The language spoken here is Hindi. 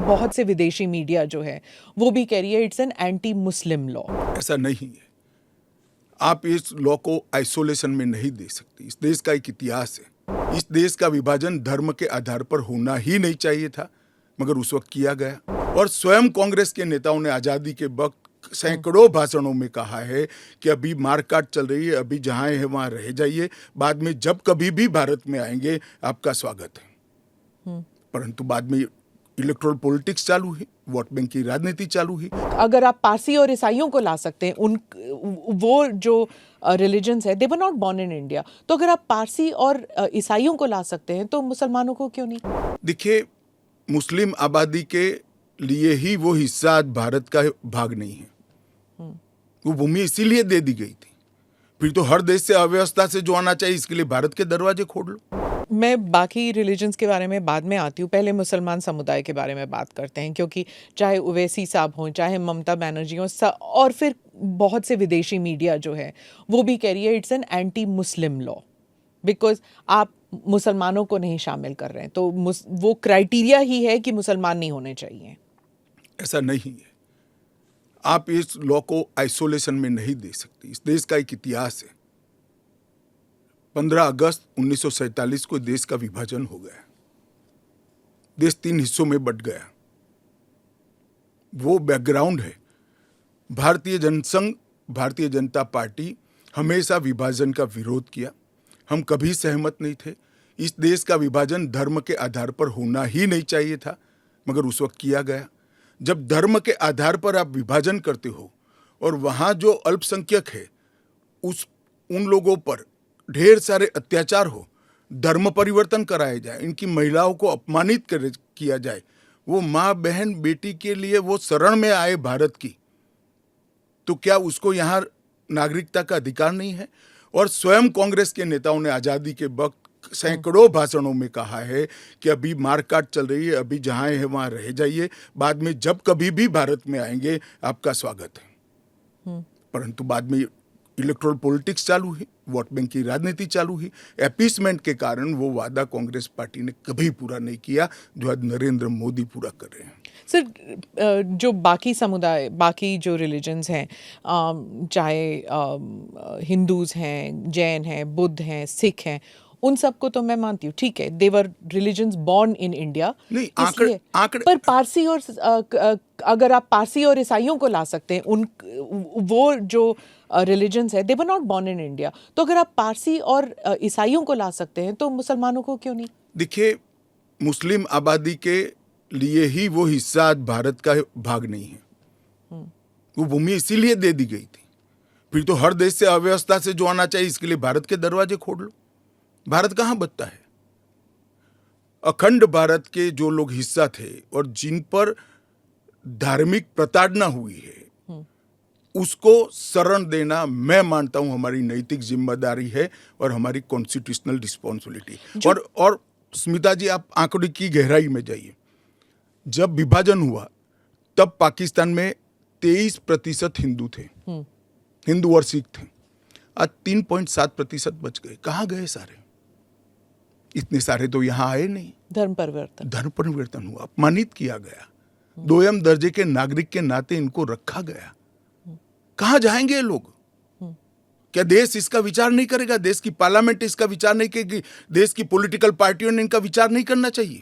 बहुत से विदेशी मीडिया जो है वो भी कह रही है it's an anti Muslim law. ऐसा नहीं है। आप इस लॉ को आइसोलेशन में नहीं दे सकते। इस देश का एक इतिहास है। इस देश का विभाजन धर्म के आधार पर होना ही नहीं चाहिए था, मगर उस वक्त किया गया। और स्वयं कांग्रेस के नेताओं ने आजादी के वक्त सैकड़ों भाषणों में कहा है कि अभी मारकाट चल रही है, अभी जहां है वहां रह जाइए, बाद में जब कभी भी भारत में आएंगे आपका स्वागत है। परंतु बाद में इलेक्टोरल पॉलिटिक्स चालू हुई, वोट बैंक की राजनीति चालू हुई। अगर आप पारसी और ईसाइयों को ला सकते हैं, उन वो जो रिलीजन्स है, they were not born in India, तो अगर आप पारसी और ईसाइयों को ला सकते हैं तो मुसलमानों को क्यों नहीं? देखिए, मुस्लिम आबादी के लिए ही वो हिस्सा आज भारत का भाग नहीं है। वो भूमि इसीलिए दे दी गई थी। फिर तो हर देश से अव्यवस्था से जो आना चाहिए, इसके लिए भारत के दरवाजे खोल लो। मैं बाकी रिलीजन्स के बारे में बाद में आती हूँ, पहले मुसलमान समुदाय के बारे में बात करते हैं, क्योंकि चाहे ओवैसी साहब हों, चाहे ममता बनर्जी हों, और फिर बहुत से विदेशी मीडिया जो है वो भी कह रही है it's an anti Muslim law, because आप मुसलमानों को नहीं शामिल कर रहे हैं, तो वो क्राइटेरिया ही है कि मुसलमान नहीं होने चाहिए। ऐसा नहीं है। आप इस लॉ को आइसोलेशन में नहीं दे सकते। इस देश का एक इतिहास है। 15 अगस्त 1947 को देश का विभाजन हो गया। देश 3 हिस्सों में बंट गया। वो बैकग्राउंड है। भारतीय जनसंघ, भारतीय जनता पार्टी हमेशा विभाजन का विरोध किया। हम कभी सहमत नहीं थे। इस देश का विभाजन धर्म के आधार पर होना ही नहीं चाहिए था, मगर उस वक्त किया गया। जब धर्म के आधार पर आप विभाजन करते हो और वहाँ जो अल्पसंख्यक है उन लोगों पर ढेर सारे अत्याचार हो, धर्म परिवर्तन कराया जाए, इनकी महिलाओं को अपमानित किया जाए, वो माँ बहन बेटी के लिए वो शरण में आए भारत की, तो क्या उसको यहाँ नागरिकता का अधिकार नहीं है? और स्वयं कांग्रेस के नेताओं ने आजादी के वक्त सैकड़ों भाषणों में कहा है कि अभी मारकाट चल रही है, अभी जहां है वहां रह जाइए, बाद में जब कभी भी भारत में आएंगे आपका स्वागत है। परंतु बाद में इलेक्टोरल पॉलिटिक्स चालू हुई, वोट बैंक की राजनीति चालू हुई। अपीसमेंट के कारण वो वादा कांग्रेस पार्टी ने कभी पूरा नहीं किया, जो आज नरेंद्र मोदी पूरा कर रहे हैं। सर, जो बाकी समुदाय, बाकी जो रिलीजन्स हैं, चाहे हिंदूज हैं, जैन हैं, बुद्ध हैं, सिख हैं, उन सबको तो मैं मानती हूँ, ठीक है, देवर रिलीजन्स बॉर्न इन इंडिया। नहीं, आंकड़े पर पारसी और अगर आप पारसी और ईसाइयों को ला सकते हैं, वो जो रिलीजन्स है, they were not born in India, तो अगर आप पारसी और ईसाइयों को ला सकते हैं तो मुसलमानों को क्यों नहीं? देखिए, मुस्लिम आबादी के लिए ही वो हिस्सा आज भारत का भाग नहीं है। वो भूमि इसीलिए दे दी गई थी। फिर तो हर देश से अव्यवस्था से जो आना चाहिए, इसके लिए भारत के दरवाजे खोल लो। भारत कहां बचता है? अखंड भारत के जो लोग हिस्सा थे और जिन पर धार्मिक प्रताड़ना हुई है, उसको शरण देना मैं मानता हूं हमारी नैतिक जिम्मेदारी है और हमारी कॉन्स्टिट्यूशनल रिस्पॉन्सिबिलिटी। और स्मिता जी, आप आंकड़े की गहराई में जाइए। जब विभाजन हुआ तब पाकिस्तान में 23% हिंदू थे, हिंदू और सिख थे। आज 3.7% बच गए। कहां गए सारे? इतने सारे तो यहां आए नहीं। धर्म परिवर्तन हुआ, अपमानित किया गया, दोयम दर्जे के नागरिक के नाते इनको रखा गया। कहां जाएंगे ये लोग? क्या देश इसका विचार नहीं करेगा? देश की पार्लियामेंट इसका विचार नहीं करेगी? देश की पॉलिटिकल पार्टियों ने इनका विचार नहीं करना चाहिए?